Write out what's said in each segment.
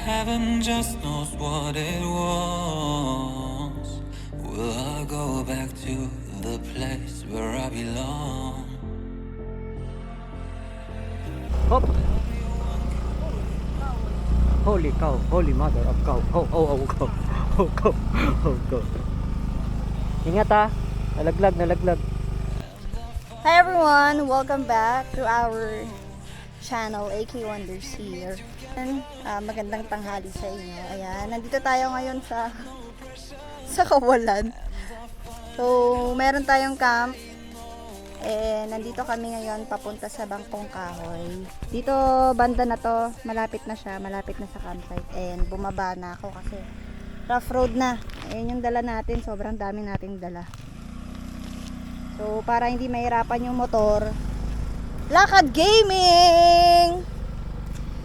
heaven just knows what it was. Will I go back to the place where I belong? Hop! Holy cow, holy mother of cow. Oh, oh, oh, cow. Oh, cow. Oh, cow. Ingat ha. Nalaglag, nalaglag. Hi everyone! Welcome back to our channel, AK Wonders here. Magandang tanghali sa inyo. Ayan, nandito tayo ngayon sa Kawalan. So, meron tayong camp. Nandito kami ngayon papunta sa Bangkong Kahoy. Dito, banda na to, malapit na siya, malapit na sa campsite. And bumaba na ako kasi rough road na. Ayan yung dala natin, sobrang dami nating dala. So, para hindi mahirapan yung motor, lakad gaming!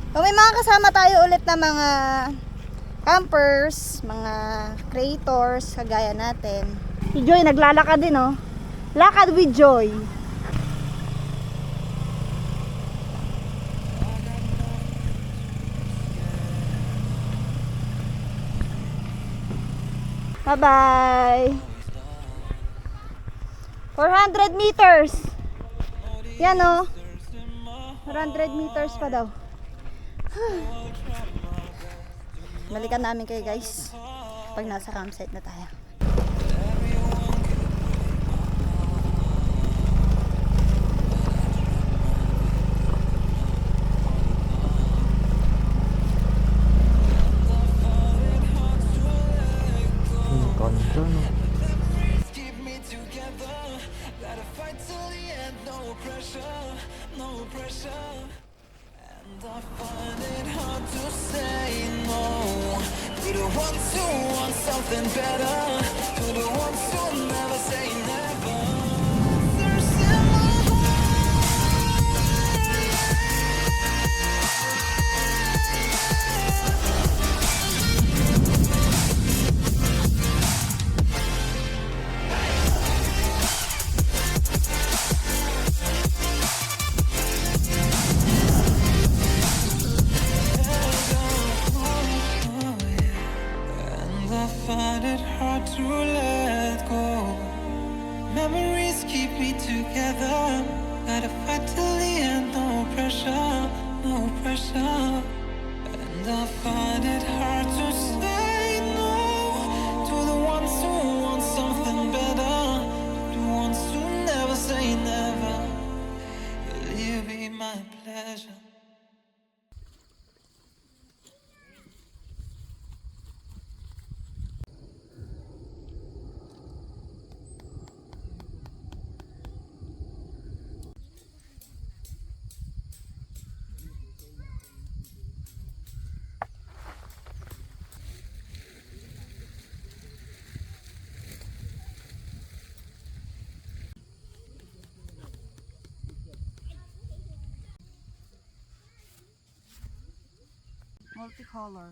So, may mga kasama tayo ulit na mga campers, mga creators, kagaya natin. Si Joy naglalakad din, oh. Lakad with Joy. Bye-bye! 400 meters! Yan, oh. 400 meters pa daw. Balikan namin kayo, guys, pag nasa campsite na tayo. Ganda, no? Keep me together. Gotta fight till the end. No pressure, no pressure. And I find it hard to say no to the ones who want something better, to the ones who never say never. There's in my and I find it hard to let go. Memories keep me together. Gotta fight till the end. No pressure, no pressure. And I find it hard to say no to the ones who want something better, to the ones who never say never. Will you be my pleasure? Multicolor.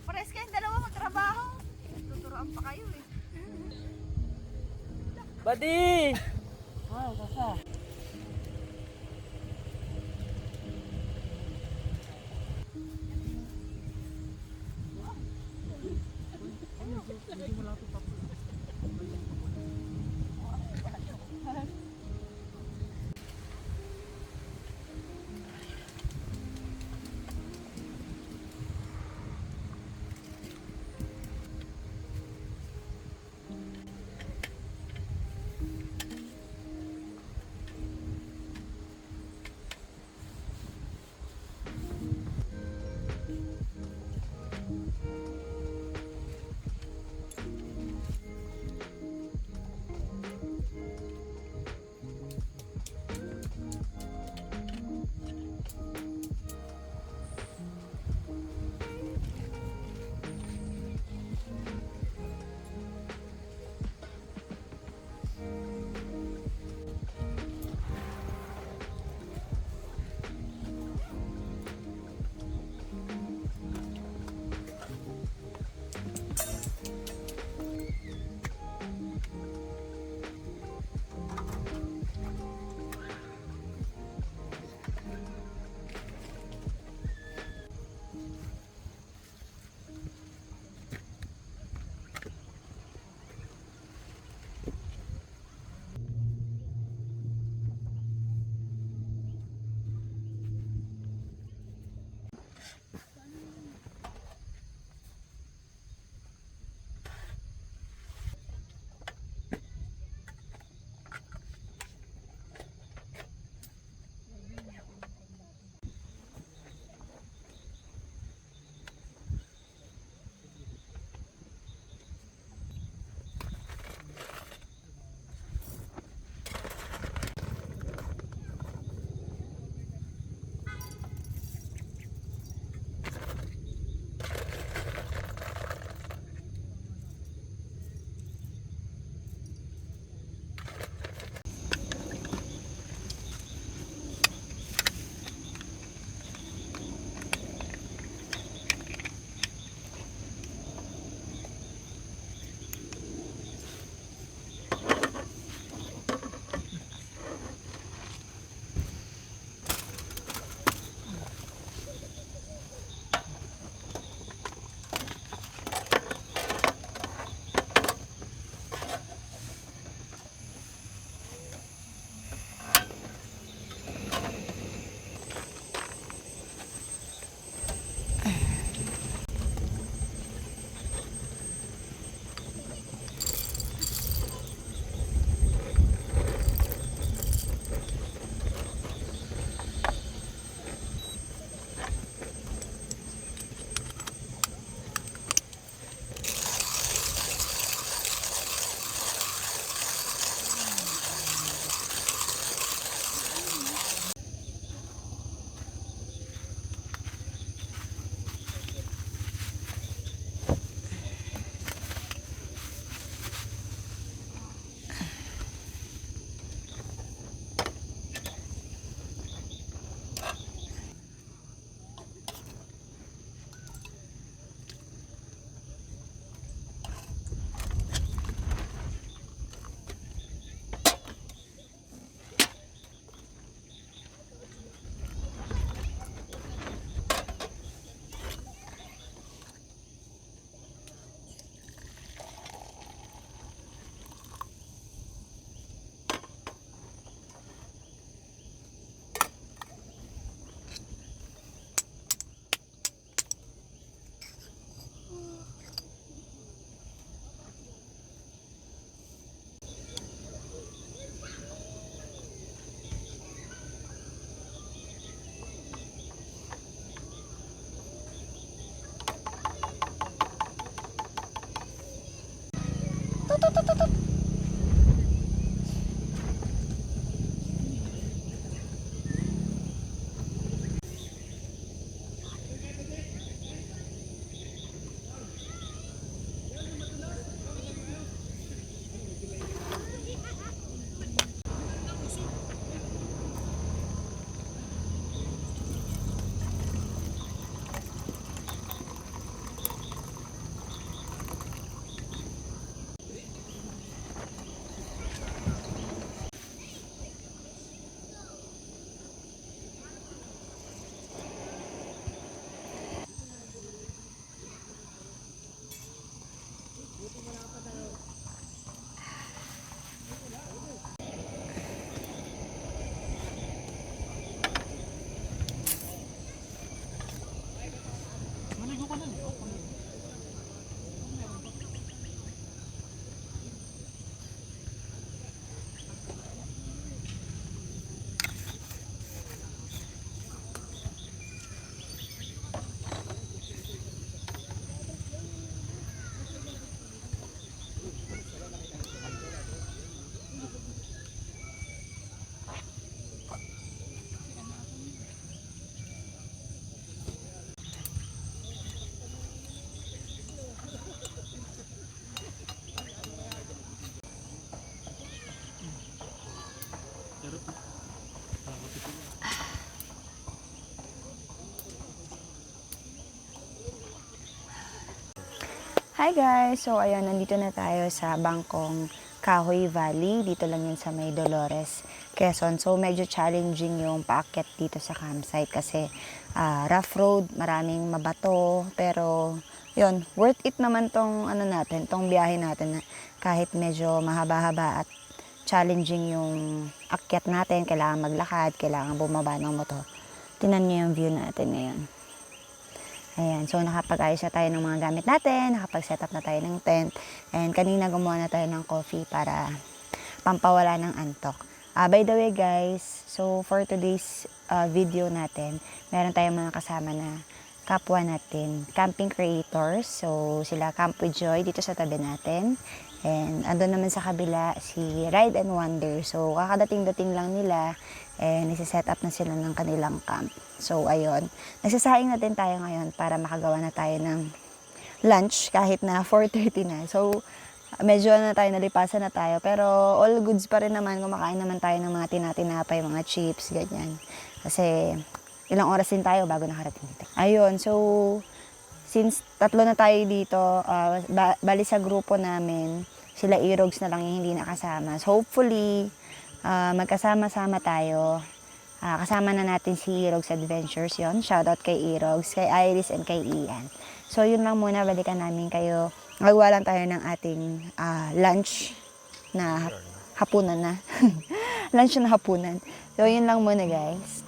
Pares kayong dalawa magtrabaho. Tuturoan pa kayo eh. Buddy! Ah, kasa. Hi guys! So ayun, nandito na tayo sa Bangkong Kahoy Valley. Dito lang yun sa may Dolores, Quezon. So medyo challenging yung paakyat dito sa campsite kasi rough road, maraming mabato. Pero yun, worth it naman tong ano natin, tong biyahe natin na kahit medyo mahaba-haba at challenging yung akyat natin. Kailangan maglakad, kailangan bumaba ng motor. Tingnan niyo yung view natin ngayon. Ayan, so nakapag-ayos na tayo ng mga gamit natin, nakapag-set up na tayo ng tent, and kanina gumawa na tayo ng coffee para pampawala ng antok. By the way guys, so for today's video natin, meron tayong mga kasama na kapwa natin, camping creators. So sila Camp with Joy dito sa tabi natin. And andun naman sa kabila si Ride and Wonder. So kakadating-dating lang nila and nisi-set up na sila ng kanilang camp. So ayun, nagsasaing na din tayo ngayon para makagawa na tayo ng lunch kahit na 4:30 na. So medyo na tayo, nalipasan na tayo. Pero all goods pa rin naman, kumakain naman tayo ng mga tinatinapay, mga chips, ganyan. Kasi ilang oras din tayo bago nakarating dito. Ayun, so since tatlo na tayo dito, bali sa grupo namin, sila Irogs na lang yung hindi nakasama. So hopefully, magkasama-sama tayo. Kasama na natin si Irogs Adventures yon. Shoutout kay Irogs, kay Iris, and kay Ian. So yun lang muna, balikan namin kayo. Magawa lang tayo ng ating lunch na hapunan na. Lunch na hapunan. So yun lang muna guys.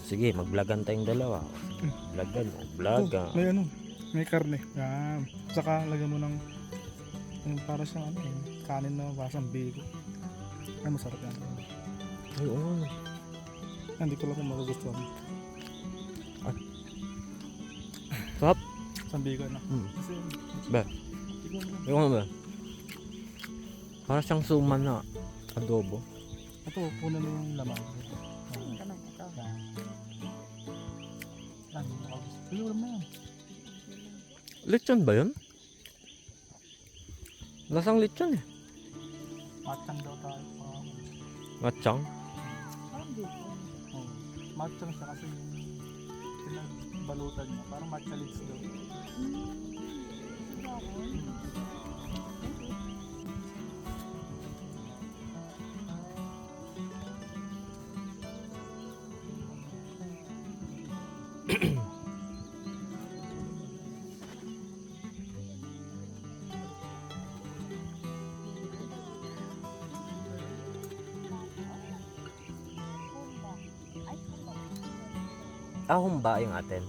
Sige, mag-vlogan tayong dalawa. Vlogan, vlogan. May ano, may karne. Yan. Saka lagyan mo ng yung para siyang ano, kanin na basang bigo. Ay, masarap yan. Ay, oo. Hindi ko lang kung magugustuhan. Sarap. Sambigo na. Kasi, Ba? Yung ba? Para siyang suman na adobo. ito, puno na yung lamang. Naman ito. Yan. Pero wala mo yan. Lechon ba yun? Lasang lechon eh. Matchang daw tayo. Matchang? Parang dito. Oh, matchang siya kasi yung pinagbalutan niya. Parang matcha lips daw. Humba yung atin.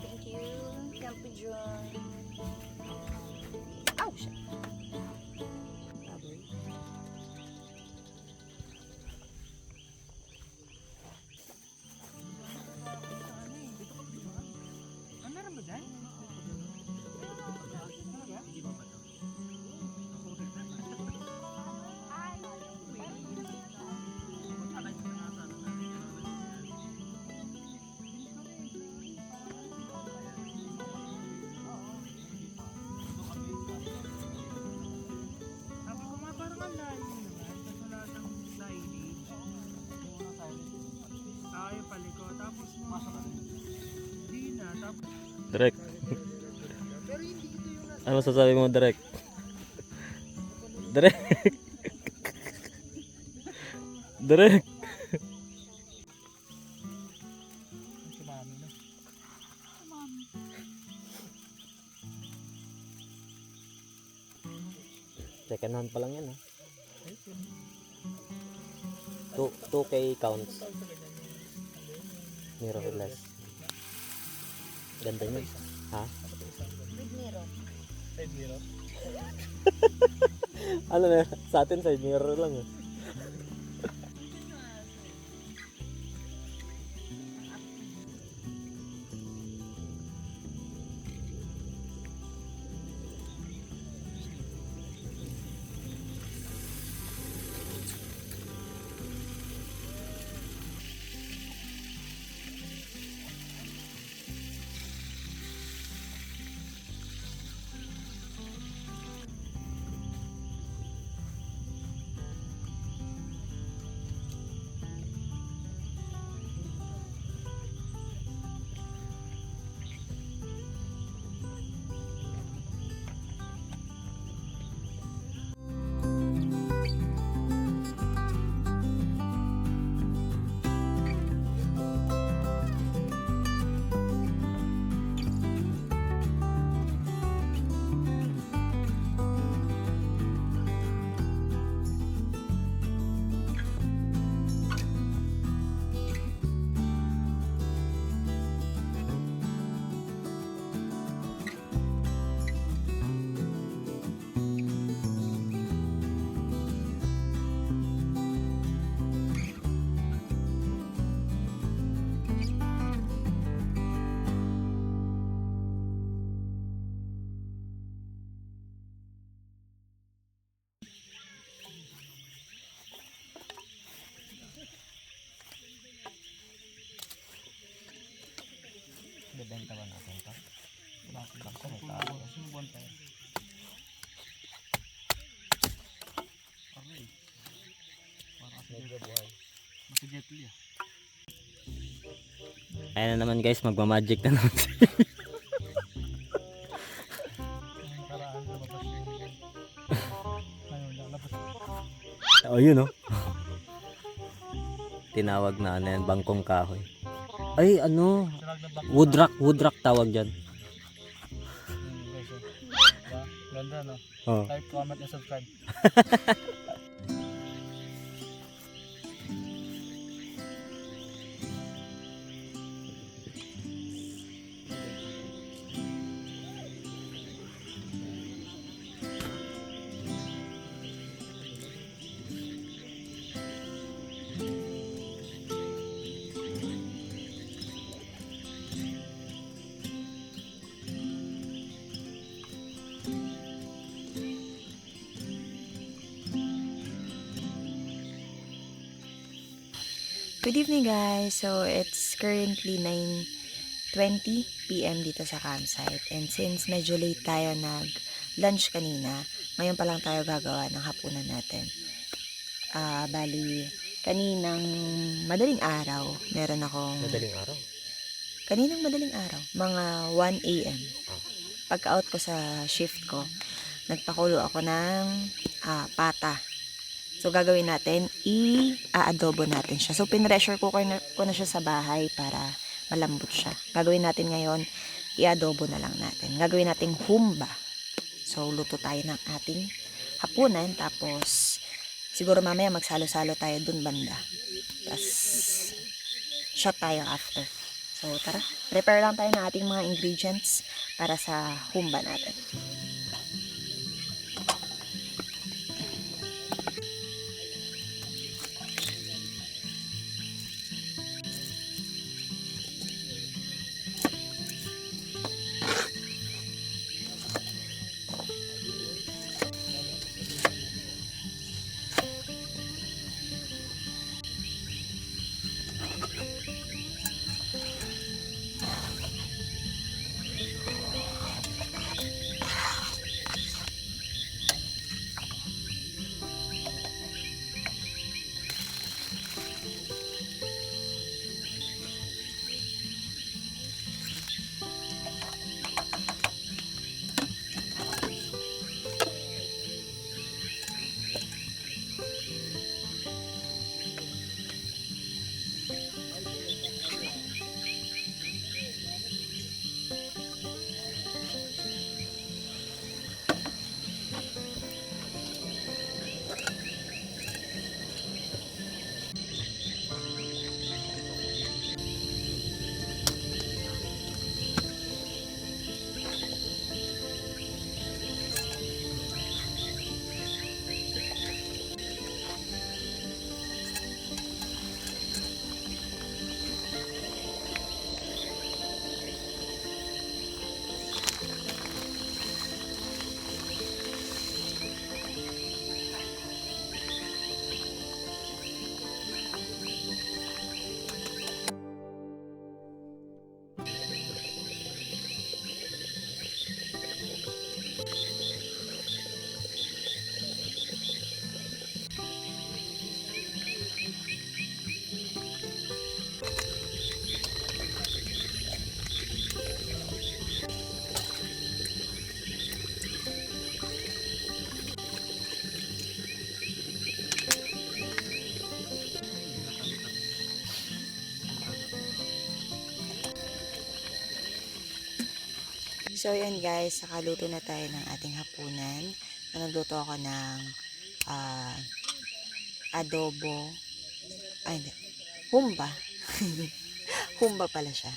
Thank you, Camp with Joy. Ouch! Meron ba dyan? paliko, tapos mo hindi na, tapos Direk. Ano sasabi mo, Direk? Direk. Direk. sumami na. Second hand pa lang yan, ha? 2K counts. Mirrorless. Ganda niya. Ha? With mirror. Side mirror. Ano na, sa atin side mirror lang, eh. Bebenta ba natin ito? Sumubuan tayo. Aray. Para kasi Medyo buhay. Mas Jet Li ah. Ayan na naman guys, magmamagic na naman. Ang karaan lumabas yung ngayon lalabas. Oh, yun, oh. Tinawag na ano yan, bangkong kahoy. Ay, ano? Sinag ng bak. Woodrock tawag dyan. Guys, oh. Diba? Ganda no? Oh. Like, comment, and subscribe. Good evening guys! So it's currently 9:20 PM dito sa campsite, and since medyo late tayo nag-lunch kanina, ngayon pa lang tayo gagawa ng hapunan natin. Bali, kaninang madaling araw, meron akong... Madaling araw. Kaninang madaling araw, mga 1 AM. Pagka-out ko sa shift ko, nagpakulo ako ng pata. So, gagawin natin, i-adobo natin siya. So, pinressure cooker ko na siya sa bahay para malambot siya. Gagawin natin ngayon, i-adobo na lang natin. Gagawin natin humba. So, luto tayo ng ating hapunan. Tapos, siguro mamaya magsalo-salo tayo dun banda. Tapos, shot tayo after. So, tara. Prepare lang tayo ng ating mga ingredients para sa humba natin. So, yan guys, nakaluto na tayo ng ating hapunan. Nagluto ako ng adobo. Ay, hindi. Humba. Humba pala siya.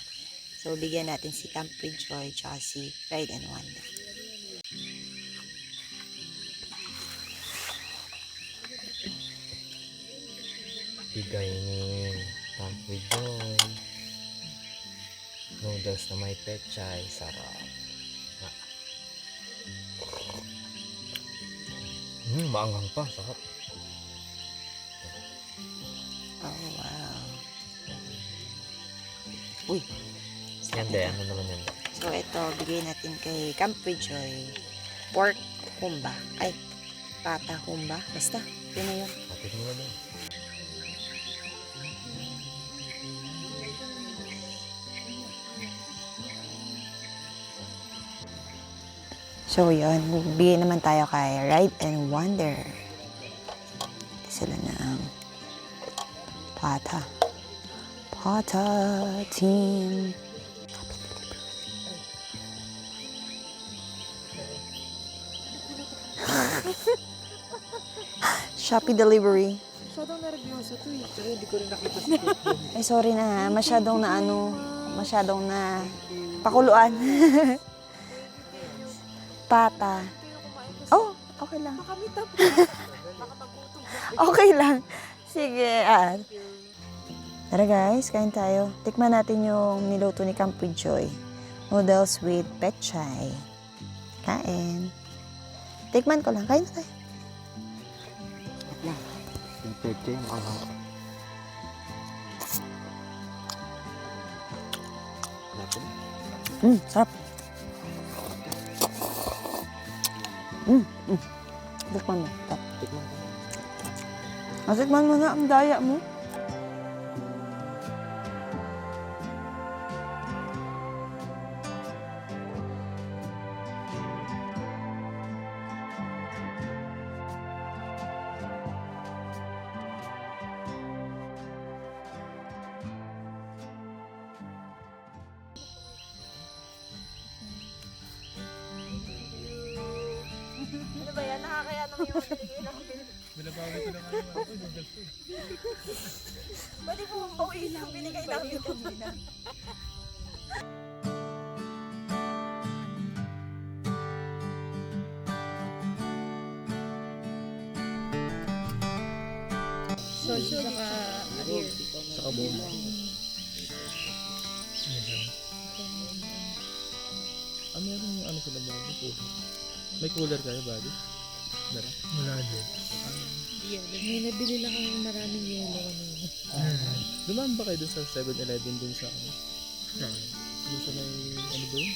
So, bigyan natin si Camp with Joy tsaka si Ride and Wonder. Bigay ni Camp with Joy. Noodles na may pechay. Sarap. Maanghang pa. Sarap. Oh, wow. Uy. Yan de, ano naman yan? So, ito, bigay natin kay Camp with Joy. Pork humba. Ay, pata humba. Basta, yun na yun. Kapit mo na doon. So, yun. Bigay naman tayo kay Ride and Wonder. Sila ng pata. Pata team. Shopee delivery. Masyadong nervyoso to eh. Pero hindi ko rin nakita sa Facebook. Ay, sorry na. Masyadong na masyadong na pakuluan. Pata. Oh, okay lang. Okay lang. Sige, Tara guys, kain tayo. Tikman natin yung niluto ni Camp with Joy. Noodles with pechay. Kain. Tikman ko lang. Kain na tayo. Yung pechay, maanghang. Sarap. Tikman mo. Tikman ko. Tikman mo na ang daya mo. Ano ba yan? Nakakaya naman yung Binabawi ko lang ano. Pwede po pauwi lang. Binigay namin kanina. Saka bomba. Meron yung ano sila bago. May cooler kayo bago? Meron? Wala din. May nabili lang kami maraming yelo kanina. Dumaan ba kayo dun sa 7-Eleven dun sa ano? Dun sa may ano ba yun?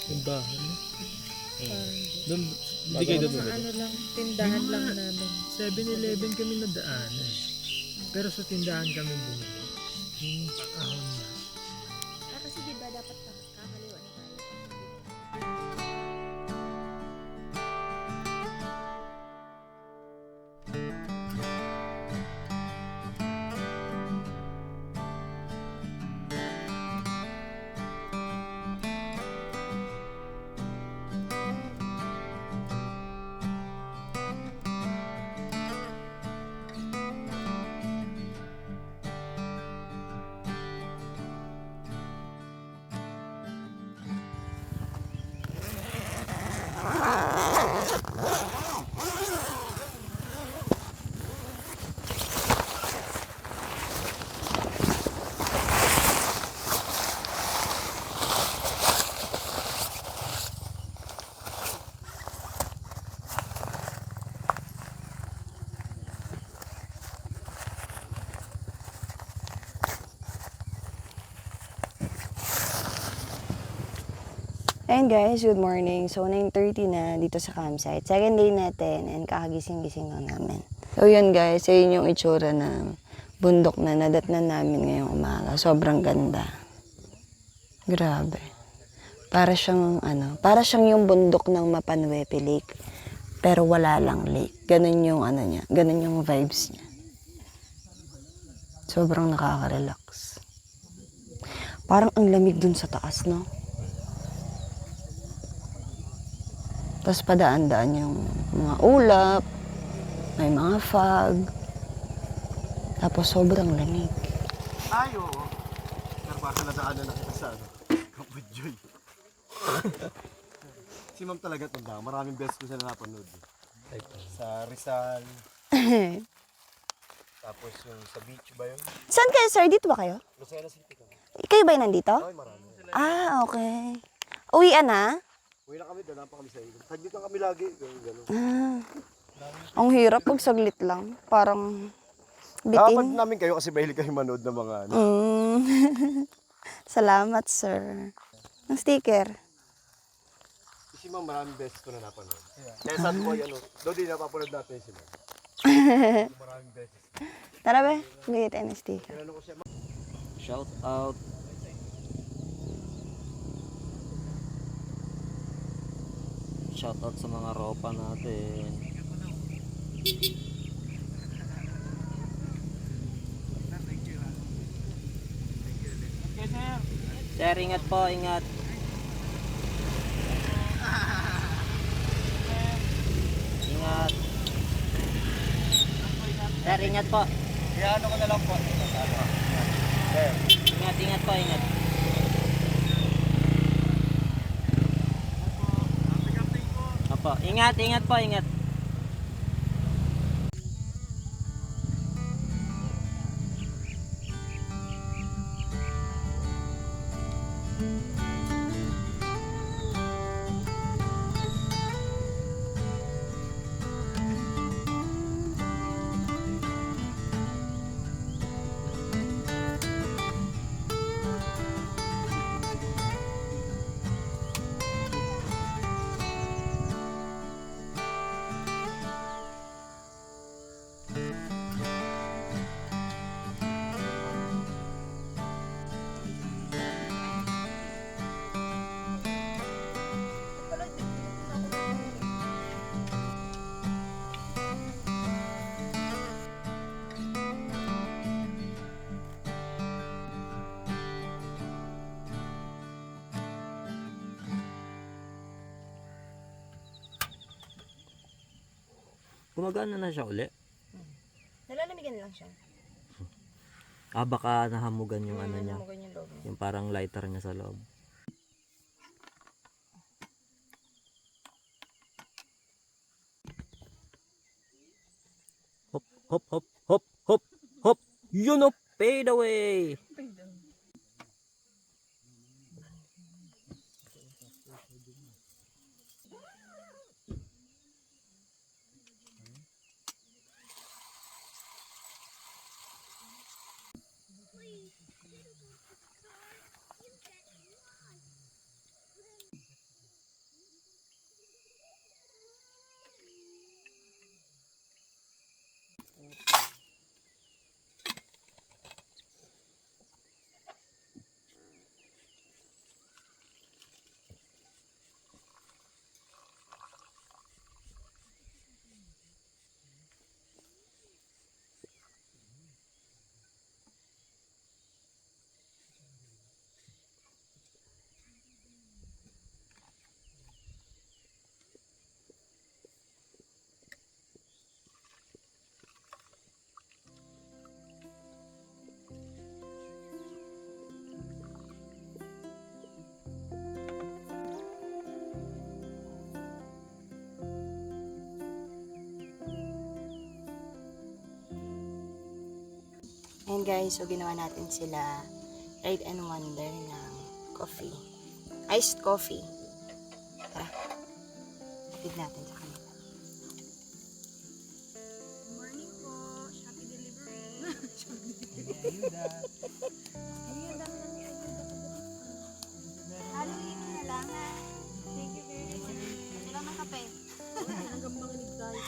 Yung bahan. Dun, hindi kayo dun ba? Ano lang, tindahan lang namin. 7-Eleven kami nadaan. Pero sa tindahan kami bumili. Yung ahon na. Kasi diba dapat kakaliwa na tayo. Ayun guys, good morning. So 9:30 na dito sa campsite. Second day natin and kakagising-gising lang namin. So yun guys, yun yung itsura ng bundok na nadatnan namin ngayong umaga. Sobrang ganda. Grabe. Para siyang yung bundok ng Mapanwepe Lake. Pero wala lang lake. Ganun yung niya, ganun yung vibes niya. Sobrang nakaka-relax. Parang ang lamig dun sa taas, no? Tapos padaan-daan yung mga ulap, may mga fog. Tapos sobrang lamig. Ay, oo. Pero baka nadaanan na kita sa Kapudjoy. Si ma'am talaga tanda. Maraming beses ko siya napanood. Sa Rizal. Tapos yung sa beach ba yun? Saan kayo, sir? Dito ba kayo? Lucena City kami. Kayo ba yung nandito? Ay, marami. Ah, okay. Uwian na? Uwi na kami, dalaan pa kami sa ilog. Saglit lang kami lagi. Ganun. Ah. Ang hirap pag saglit lang. Parang Dapat bitin. namin kayo kasi mahilig kayo manood ng mga ano. Mm. Salamat, sir. Ang sticker. Si ma'am maraming beses ko na napanood. Kaya sabi ko ay ano, doon din napapanood natin si ma'am. Maraming beses. Tara ba? Bigay tayo ng sticker. Kailan ko siya Shout out. Shout out sa mga ropa natin. Sir, ingat po, ingat. Ingat. Sir, ingat po. ano ko na lang po. Ingat, ingat po, ingat. Opo, ingat, ingat po, ingat. Gumagana na siya uli. Nalalamigan lang siya. Ah, baka nahamugan yung ano niya. Namugan yung loob niya. Yung parang lighter niya sa loob. Hop, hop, hop, hop, hop, hop. Yun o, fade away. Ayan guys, so ginawa natin sila Ride and Wonder ng coffee. Iced coffee. Tara. Hatid natin sa kanila. Morning po. Shopee delivery. Halloween na lang. Thank you very much. Wala ng kape. Hanggang manginig tayo.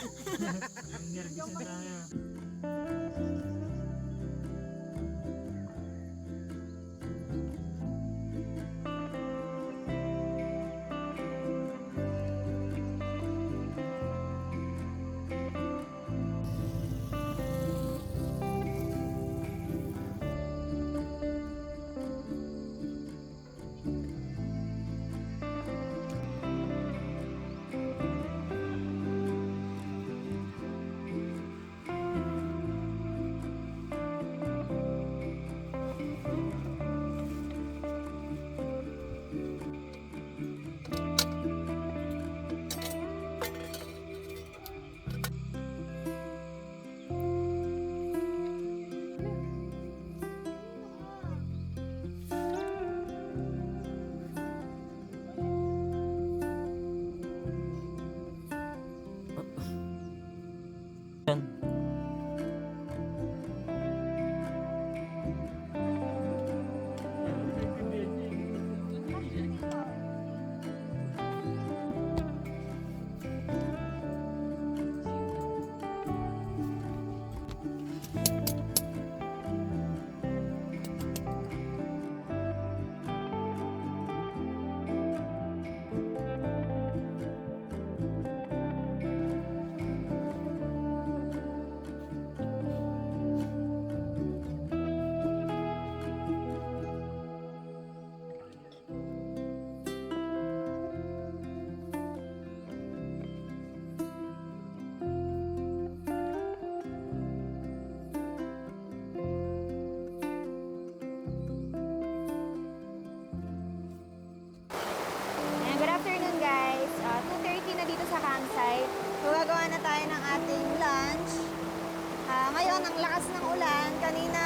lakas ng ulan. Kanina,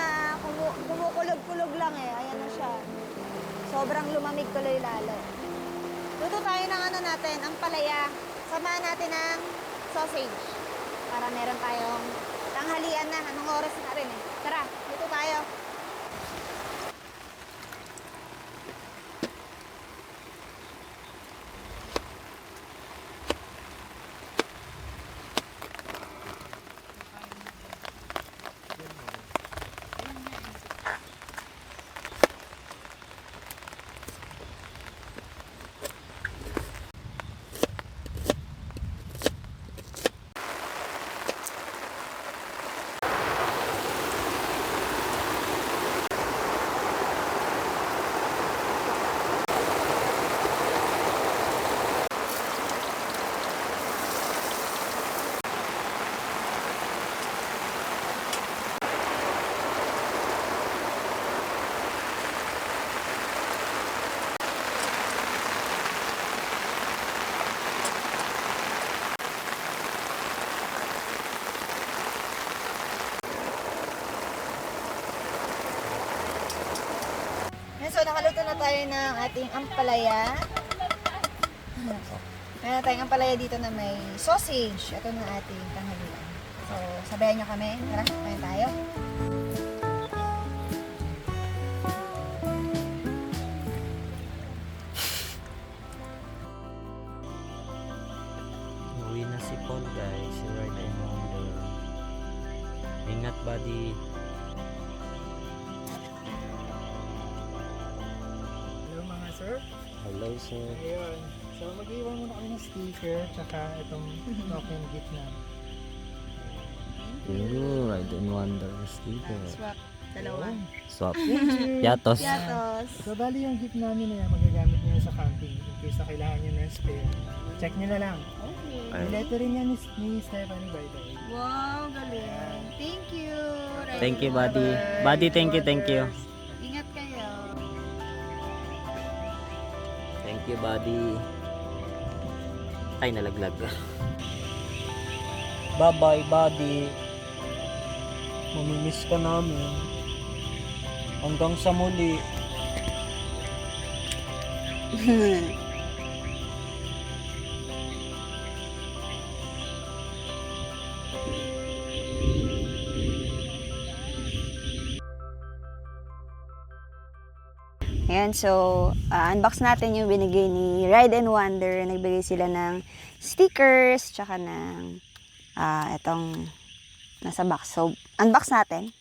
kumukulog-kulog lang eh. Ayan na siya. Sobrang lumamig tuloy lalo. Luto tayo ng ano natin, ang palaya. Samahan natin ng sausage. Para meron tayong tanghalian na. Anong oras na rin eh. Tara, luto tayo. So, nakaluto na tayo ng ating ampalaya. Meron tayong ampalaya dito na may sausage. Ito na ating tanghalian. So, sabayan nyo kami. Tara, kain tayo. Uwi na si Paul guys. Si Ride and Wonder. Ingat buddy. Hello mga sir. Hello sir. Ayun. So mag-iwan muna kami ng sticker tsaka itong token gift na. Ooh, Ride and Wonder sticker. Swap. Dalawa. Swap. Yatos. Yatos. So bali yung gift namin na yan, magagamit niyo sa camping in case na kailangan niyo ng spare. Check niyo na lang. Okay. May lettering yan ni Stephanie by the way. Wow, galing. Thank you. Thank you buddy. Buddy, thank you, thank you. Ingat kayo. Thank you buddy. Ay, nalaglag. Bye-bye buddy. Mamimiss ka namin. Hanggang sa muli. Ayan, so unbox natin yung binigay ni Ride and Wonder. Nagbigay sila ng stickers, tsaka ng itong nasa box. So, unbox natin.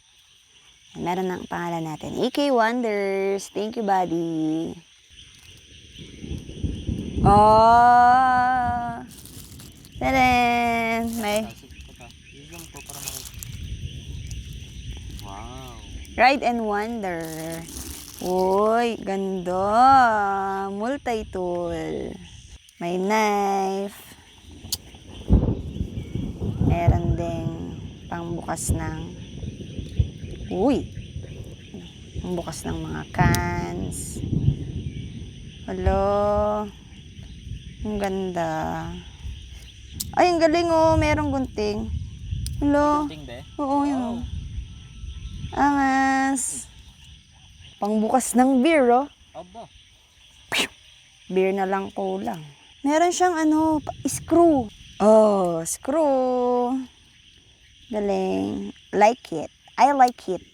Meron ng pangalan natin. AK Wonders. Thank you, buddy. Oh! Tadaan! May Wow. Ride and Wonder. Uy, ganda. Multi-tool. May knife. Meron ding pangbukas ng pangbukas ng mga cans. Hello. Ang ganda. Ay, ang galing oh. Merong gunting. Hello. Gunting be? Oo, yun. Angas. Pangbukas ng beer, oh. Aba. Beer na lang kulang. Meron siyang screw. Oh, screw. Galing. Like it. I like it.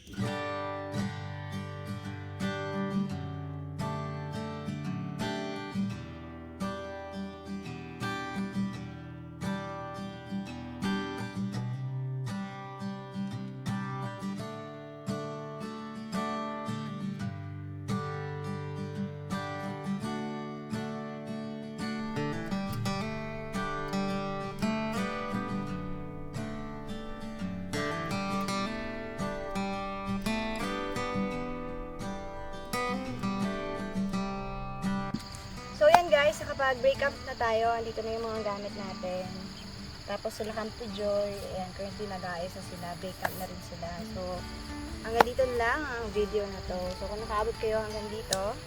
So yan guys, nakapag-break up na tayo. Andito na yung mga gamit natin. Tapos sila Campo Joy, ayan, currently nag-aayos na sila. Break up na rin sila. So, hanggang dito lang ang video na to. So, kung nakaabot kayo hanggang dito,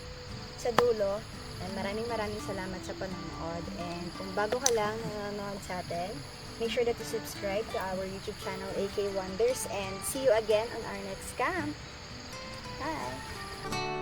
sa dulo, and maraming salamat sa panonood. And kung bago ka lang nanonood sa atin, Make sure that you subscribe to our YouTube channel, AK Wonders, and see you again on our next camp. Bye!